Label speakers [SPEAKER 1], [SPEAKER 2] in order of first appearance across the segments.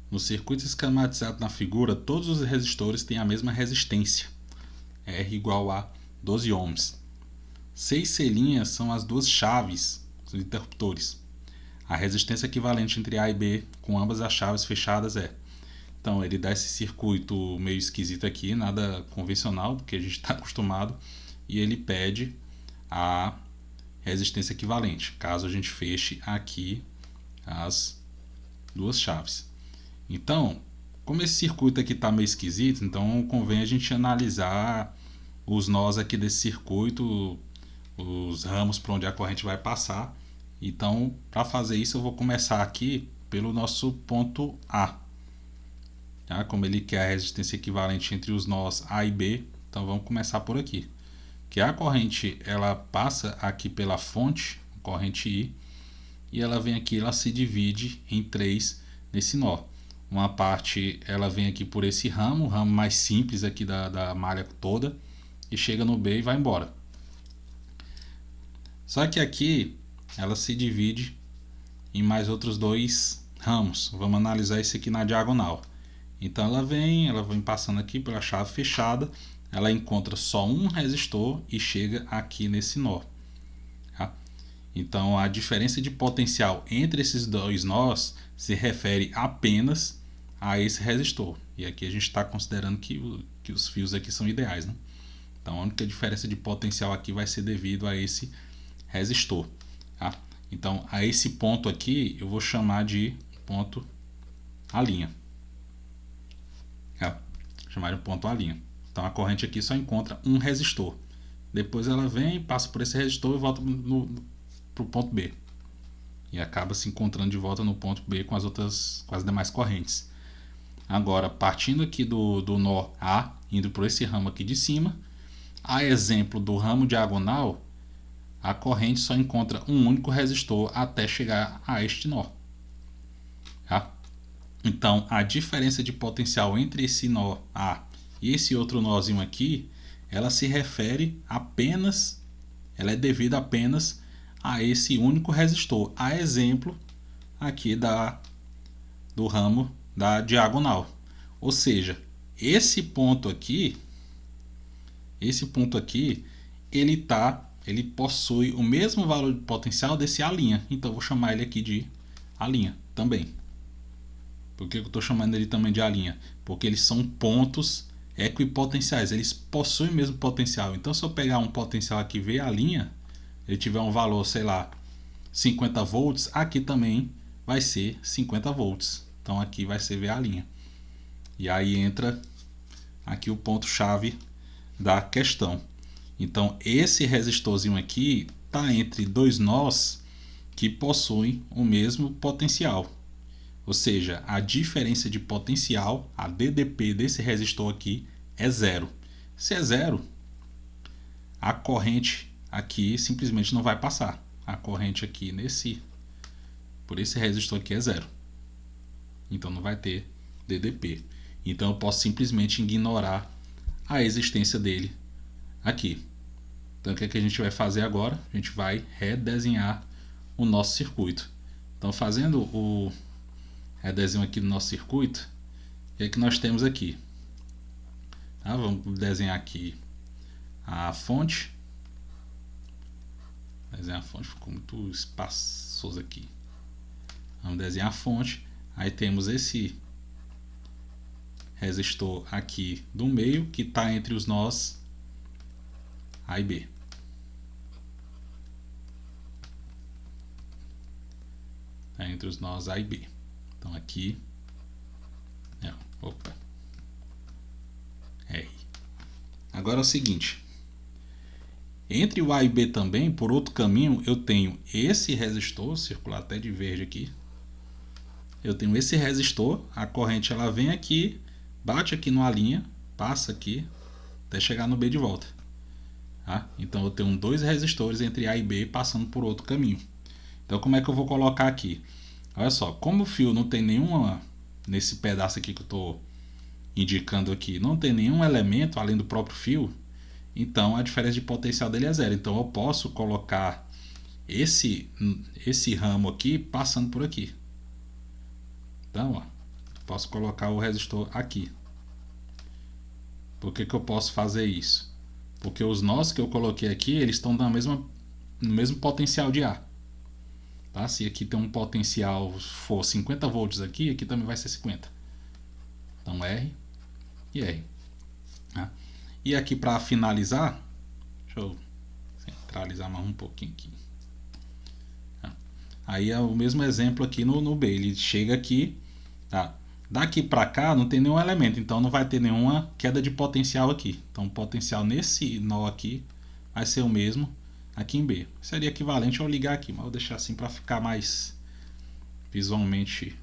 [SPEAKER 1] No circuito esquematizado na figura, todos os resistores têm a mesma resistência, R igual a 12 ohms. 6C' são as duas chaves, os interruptores. A resistência equivalente entre A e B com ambas as chaves fechadas é. Então ele dá esse circuito meio esquisito aqui, nada convencional, porque a gente está acostumado, e ele pede a resistência equivalente, caso a gente feche aqui as duas chaves. Então, como esse circuito aqui está meio esquisito, então convém a gente analisar os nós aqui desse circuito, os ramos por onde a corrente vai passar. Então, para fazer isso, eu vou começar aqui pelo nosso ponto A. Tá? Como ele quer a resistência equivalente entre os nós A e B, então vamos começar por aqui. Que a corrente ela passa aqui pela fonte, corrente I, e ela vem aqui, ela se divide em três nesse nó. Uma parte ela vem aqui por esse ramo, o ramo mais simples aqui da malha toda, e chega no B e vai embora. Só que aqui ela se divide em mais outros dois ramos. Vamos analisar esse aqui na diagonal. Então ela vem passando aqui pela chave fechada, ela encontra só um resistor e chega aqui nesse nó. Tá? Então a diferença de potencial entre esses dois nós se refere apenas a esse resistor. E aqui a gente está considerando que os fios aqui são ideais, né? Então a única diferença de potencial aqui vai ser devido a esse resistor. Tá? Então a esse ponto aqui eu vou chamar de ponto A'. Chamar de ponto A'. Então a corrente aqui só encontra um resistor. Depois ela vem, passa por esse resistor e volta para o ponto B. E acaba se encontrando de volta no ponto B com as demais correntes. Agora, partindo aqui do nó A, indo por esse ramo aqui de cima, a exemplo do ramo diagonal, a corrente só encontra um único resistor até chegar a este nó. Tá? Então, a diferença de potencial entre esse nó A e esse outro nozinho aqui, ela se refere apenas, ela é devida apenas a esse único resistor, a exemplo aqui do ramo da diagonal. Ou seja, esse ponto aqui, ele possui o mesmo valor de potencial desse A'. Então, eu vou chamar ele aqui de A' também. Por que eu estou chamando ele também de A'? Porque eles são pontos equipotenciais, eles possuem o mesmo potencial. Então, se eu pegar um potencial aqui VA', ele tiver um valor, sei lá, 50 volts, aqui também vai ser 50 volts. Então, aqui vai ser VA'. E aí entra aqui o ponto-chave da questão. Então, esse resistorzinho aqui está entre dois nós que possuem o mesmo potencial. Ou seja, a diferença de potencial, a DDP desse resistor aqui, é zero. Se é zero, a corrente aqui simplesmente não vai passar. A corrente aqui por esse resistor aqui é zero. Então não vai ter DDP. Então eu posso simplesmente ignorar a existência dele aqui. Então o que a gente vai fazer agora? A gente vai redesenhar o nosso circuito. Então fazendo o redesenho aqui do nosso circuito, o que é que nós temos aqui? Tá? Vamos desenhar aqui a fonte. Desenhar a fonte ficou muito espaçoso aqui. Vamos desenhar a fonte. Aí temos esse resistor aqui do meio que está entre os nós A e B. Está entre os nós A e B. Então aqui, R. Agora é o seguinte, entre o A e B também, por outro caminho, eu tenho esse resistor, circular até de verde aqui. Eu tenho esse resistor, a corrente ela vem aqui, bate aqui numa linha, passa aqui, até chegar no B de volta. Tá? Então eu tenho dois resistores entre A e B passando por outro caminho. Então como é que eu vou colocar aqui? Olha só, como o fio não tem nenhuma, nesse pedaço aqui que eu estou indicando aqui, não tem nenhum elemento além do próprio fio, então a diferença de potencial dele é zero. Então eu posso colocar esse ramo aqui passando por aqui. Então, ó, Posso colocar o resistor aqui. Por que eu posso fazer isso? Porque os nós que eu coloquei aqui, eles estão no mesmo potencial de A. Tá? Se aqui tem um potencial for 50 volts aqui também vai ser 50. Então R e R. Tá? E aqui para finalizar, deixa eu centralizar mais um pouquinho aqui. Tá? Aí é o mesmo exemplo aqui no B. Ele chega aqui, tá? Daqui para cá não tem nenhum elemento, então não vai ter nenhuma queda de potencial aqui. Então o potencial nesse nó aqui vai ser o mesmo aqui em B. Seria equivalente ao ligar aqui, mas eu vou deixar assim para ficar mais visualmente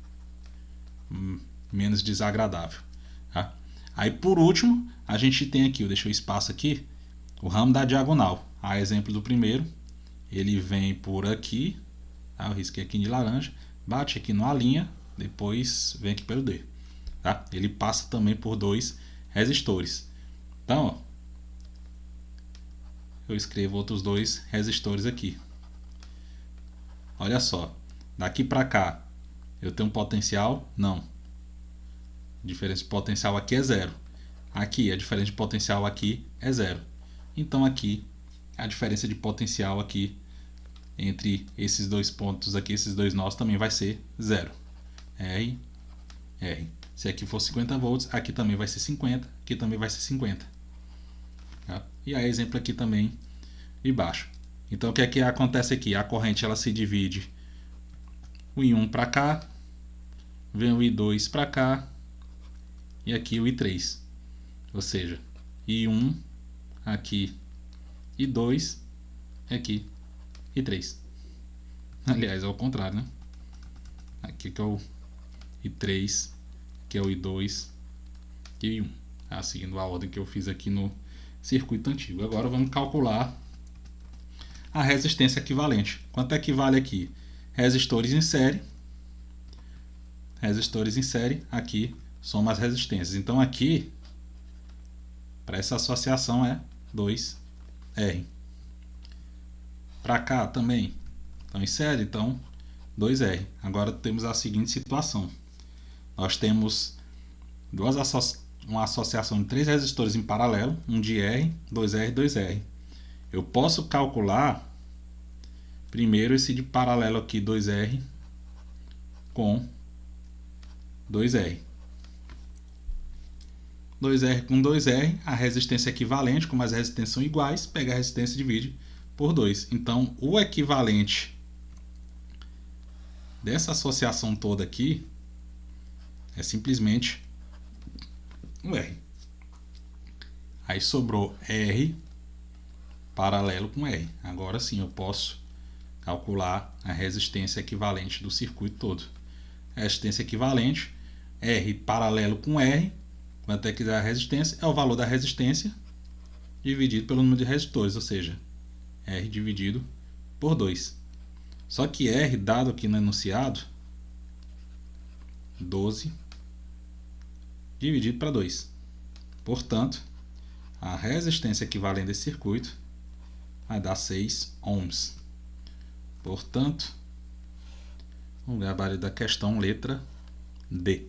[SPEAKER 1] menos desagradável. Tá? Aí por último, a gente tem aqui, eu deixei o espaço aqui, o ramo da diagonal. A exemplo do primeiro, ele vem por aqui, tá? Eu risquei aqui de laranja, bate aqui numa linha, depois vem aqui pelo D. Tá? Ele passa também por dois resistores. Então, ó, eu escrevo outros dois resistores aqui. Olha só, daqui para cá eu tenho um potencial? Não. A diferença de potencial aqui é zero. Aqui a diferença de potencial aqui é zero. Então aqui a diferença de potencial aqui entre esses dois pontos aqui, esses dois nós, também vai ser zero. R, R. Se aqui for 50 volts, aqui também vai ser 50, aqui também vai ser 50. Tá? E aí exemplo aqui também de baixo. Então o que é que acontece aqui? A corrente ela se divide o I1 para cá, vem o I2 para cá e aqui o I3. Ou seja, I1 aqui, I2 aqui, I3. Aliás, é o contrário, né? Aqui que é o I3, que é o I2 e o I1. Tá? Seguindo a ordem que eu fiz aqui no circuito antigo. Agora vamos calcular a resistência equivalente. Quanto equivale aqui? Resistores em série. Resistores em série, aqui soma as resistências. Então aqui, para essa associação é 2R. Para cá também, então em série, então 2R. Agora temos a seguinte situação. Nós temos uma associação de 3 resistores em paralelo, um de R, 2R e 2R. Eu posso calcular primeiro esse de paralelo aqui, 2R com 2R. 2R com 2R, a resistência é equivalente, como as resistências são iguais, pega a resistência e divide por 2. Então, o equivalente dessa associação toda aqui é simplesmente o R. Aí sobrou R paralelo com R. Agora sim eu posso calcular a resistência equivalente do circuito todo. A resistência equivalente, R paralelo com R, quanto é que dá a resistência? É o valor da resistência dividido pelo número de resistores, ou seja, R dividido por 2. Só que R, dado aqui no enunciado, 12 dividido para 2. Portanto, a resistência equivalente desse circuito vai dar 6 ohms. Portanto, o gabarito da questão, letra D.